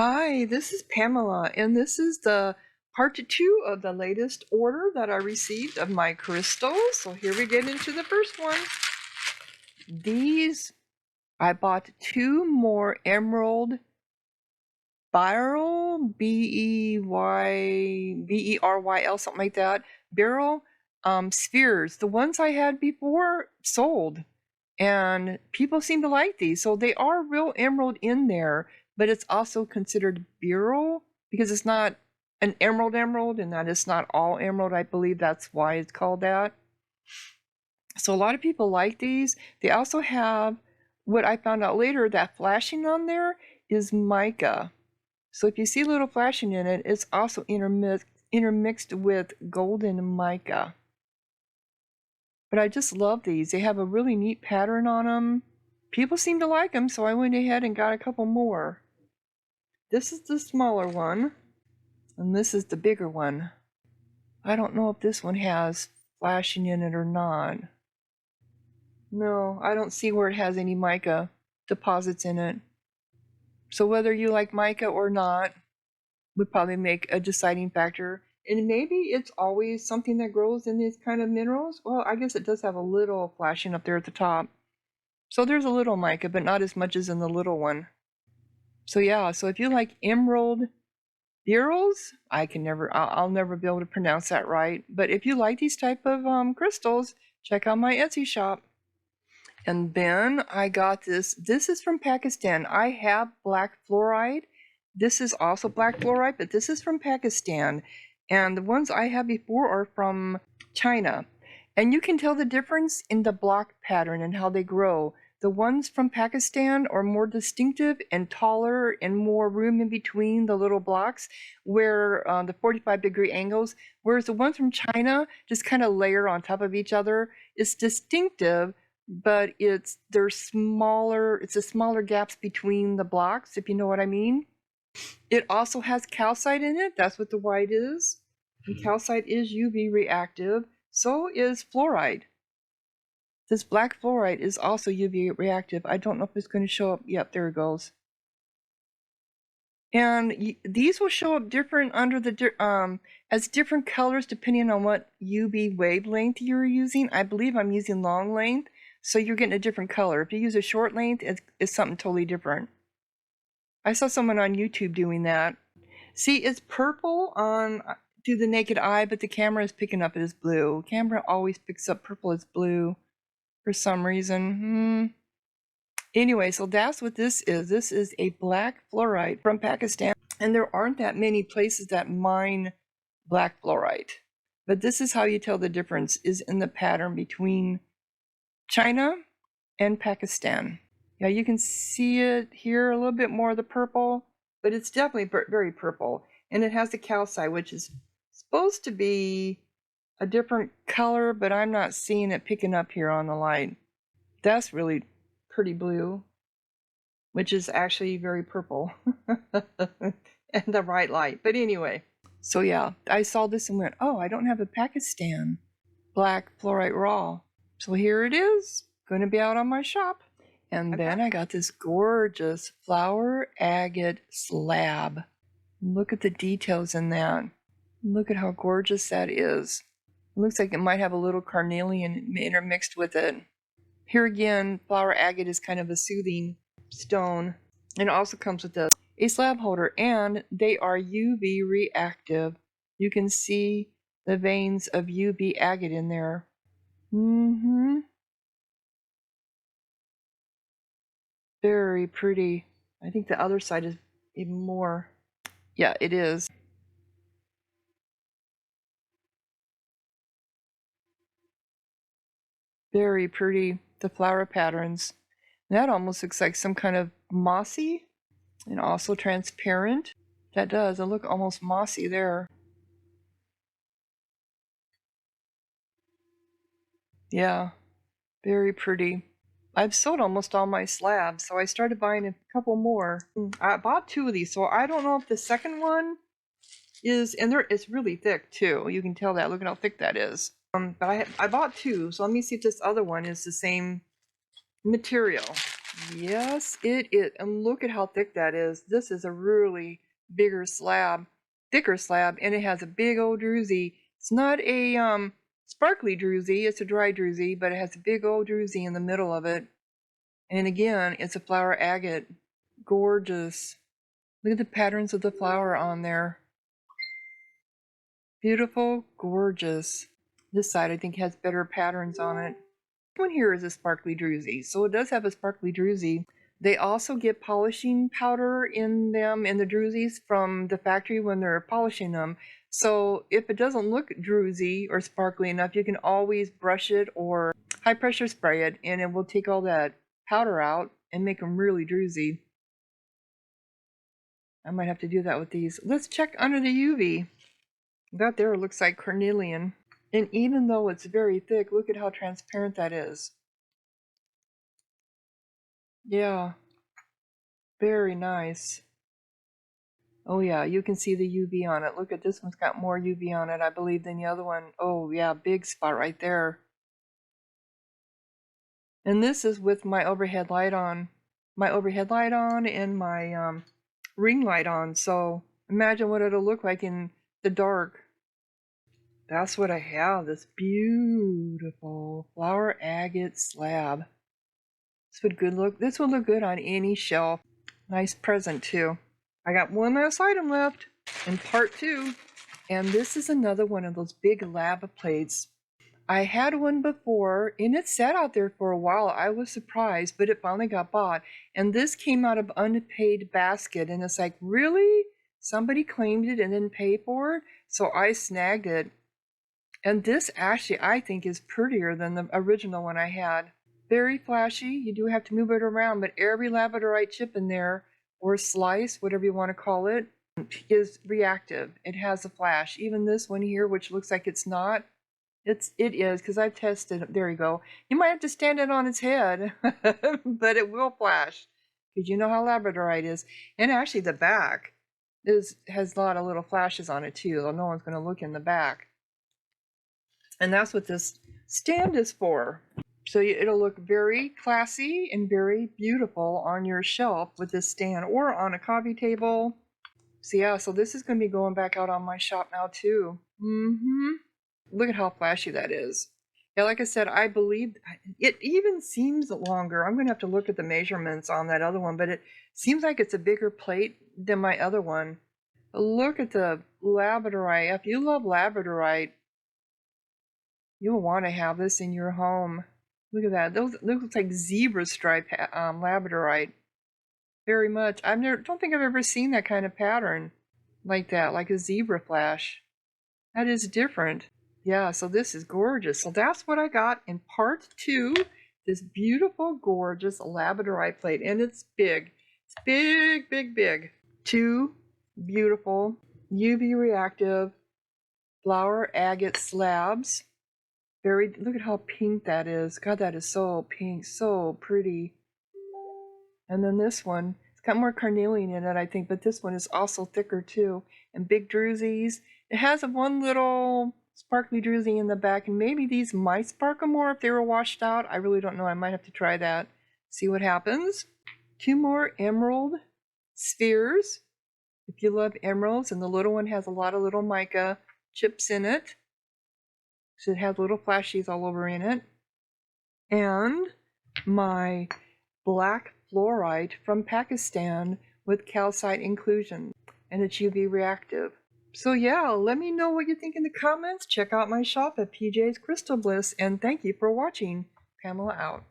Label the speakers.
Speaker 1: Hi, this is Pamela, and this is the part 2 of the latest order that I received of my crystals. So here we get into the first one. These, I bought 2 more emerald Barel, B-E-R-Y-L, something like that, Barel spheres. The ones I had before sold, and people seem to like these. So they are real emerald in there, but it's also considered beryl because it's not an emerald and that it's not all emerald. I believe that's why it's called that. So a lot of people like these. They also have what I found out later, that flashing on there is mica. So if you see a little flashing in it, it's also intermixed with golden mica. But I just love these. They have a really neat pattern on them. People seem to like them, so I went ahead and got a couple more. This is the smaller one, and this is the bigger one. I don't know if this one has flashing in it or not. No, I don't see where it has any mica deposits in it. So whether you like mica or not would probably make a deciding factor. And maybe it's always something that grows in these kind of minerals. Well, I guess it does have a little flashing up there at the top. So there's a little mica, but not as much as in the little one. So yeah, so if you like emerald beryls, I'll never be able to pronounce that right. But if you like these type of crystals, check out my Etsy shop. And then I got this. This is from Pakistan. I have black fluorite. This is also black fluorite, but this is from Pakistan. And the ones I have before are from China. And you can tell the difference in the block pattern and how they grow. The ones from Pakistan are more distinctive and taller and more room in between the little blocks where the 45-degree angles, whereas the ones from China just kind of layer on top of each other. It's distinctive, but they're smaller. It's the smaller gaps between the blocks, if you know what I mean. It also has calcite in it. That's what the white is. And calcite is UV reactive. So is fluorite. This black fluorite is also UV reactive. I don't know if it's going to show up. Yep, there it goes. And these will show up different under the as different colors depending on what UV wavelength you're using. I believe I'm using long length, so you're getting a different color. If you use a short length, it's something totally different. I saw someone on YouTube doing that. See, it's purple through the naked eye, but the camera is picking up it as blue. Camera always picks up purple as blue for some reason. Anyway, so that's what this is. This is a black fluorite from Pakistan. And there aren't that many places that mine black fluorite. But this is how you tell the difference is in the pattern between China and Pakistan. Yeah, you can see it here, a little bit more of the purple, but it's definitely very purple. And it has the calcite, which is supposed to be a different color, but I'm not seeing it picking up here on the light. That's really pretty blue, which is actually very purple in the right light. But anyway, so yeah, I saw this and went, oh, I don't have a Pakistan black fluorite raw. So here it is, going to be out on my shop. And then I got this gorgeous flower agate slab. Look at the details in that. Look at how gorgeous that is. It looks like it might have a little carnelian intermixed with it. Here again, flower agate is kind of a soothing stone. And it also comes with a slab holder, and they are UV reactive. You can see the veins of UV agate in there. Very pretty. I think the other side is even more. Yeah, it is. Very pretty, the flower patterns. That almost looks like some kind of mossy and also transparent. That does, it look almost mossy there. Yeah, very pretty. I've sold almost all my slabs, so I started buying a couple more. I bought 2 of these, so I don't know if the second one is, and it's really thick too. You can tell that, look at how thick that is. But I bought 2, so let me see if this other one is the same material. Yes, it is. And look at how thick that is. This is a really bigger slab, thicker slab, and it has a big old druzy. It's not a sparkly druzy, it's a dry druzy, but it has a big old druzy in the middle of it. And again, it's a flower agate. Gorgeous. Look at the patterns of the flower on there. Beautiful, gorgeous. This side I think has better patterns on it. This one here is a sparkly druzy, so it does have a sparkly druzy. They also get polishing powder in them, in the druzies, from the factory when they're polishing them. So if it doesn't look druzy or sparkly enough, you can always brush it or high pressure spray it, and it will take all that powder out and make them really druzy. I might have to do that with these. Let's check under the UV. That there looks like carnelian. And even though it's very thick, look at how transparent that is. Yeah, very nice. Oh yeah, you can see the UV on it. Look at this one's got more UV on it, I believe, than the other one. Oh yeah, big spot right there. And this is with my overhead light on. My overhead light on and my ring light on. So imagine what it'll look like in the dark. That's what I have, this beautiful flower agate slab. This would look good on any shelf. Nice present too. I got one last item left in part 2, and this is another one of those big lava plates. I had one before, and it sat out there for a while. I was surprised, but it finally got bought. And this came out of unpaid basket, and it's like, really? Somebody claimed it and didn't pay for it? So I snagged it. And this actually, I think, is prettier than the original one I had. Very flashy. You do have to move it around, but every labradorite chip in there, or slice, whatever you want to call it, is reactive. It has a flash. Even this one here, which looks like it's not, it is, because I've tested it. There you go. You might have to stand it on its head, but it will flash, because you know how labradorite is. And actually the back has a lot of little flashes on it too, though no one's going to look in the back. And that's what this stand is for. So it'll look very classy and very beautiful on your shelf with this stand, or on a coffee table. So yeah, so this is going to be going back out on my shop now too. Look at how flashy that is. Yeah, like I said, I believe it even seems longer. I'm going to have to look at the measurements on that other one, but it seems like it's a bigger plate than my other one. Look at the labradorite. If you love labradorite, you'll want to have this in your home. Look at that. Those look like zebra stripe labradorite. Very much. Don't think I've ever seen that kind of pattern like that, like a zebra flash. That is different. Yeah, so this is gorgeous. So that's what I got in part 2. This beautiful, gorgeous labradorite plate. And it's big. It's big, big, big. 2 beautiful UV reactive flower agate slabs. Look at how pink that is. God, that is so pink, so pretty. And then this one, it's got more carnelian in it, I think, but this one is also thicker too. And big druzies. It has one little sparkly druzy in the back, and maybe these might sparkle more if they were washed out. I really don't know. I might have to try that. See what happens. 2 more emerald spheres. If you love emeralds, and the little one has a lot of little mica chips in it. So it has little flashies all over in it. And my black fluorite from Pakistan with calcite inclusion, and it's UV reactive. So yeah, let me know what you think in the comments. Check out my shop at PJ's Crystal Bliss, and thank you for watching. Pamela out.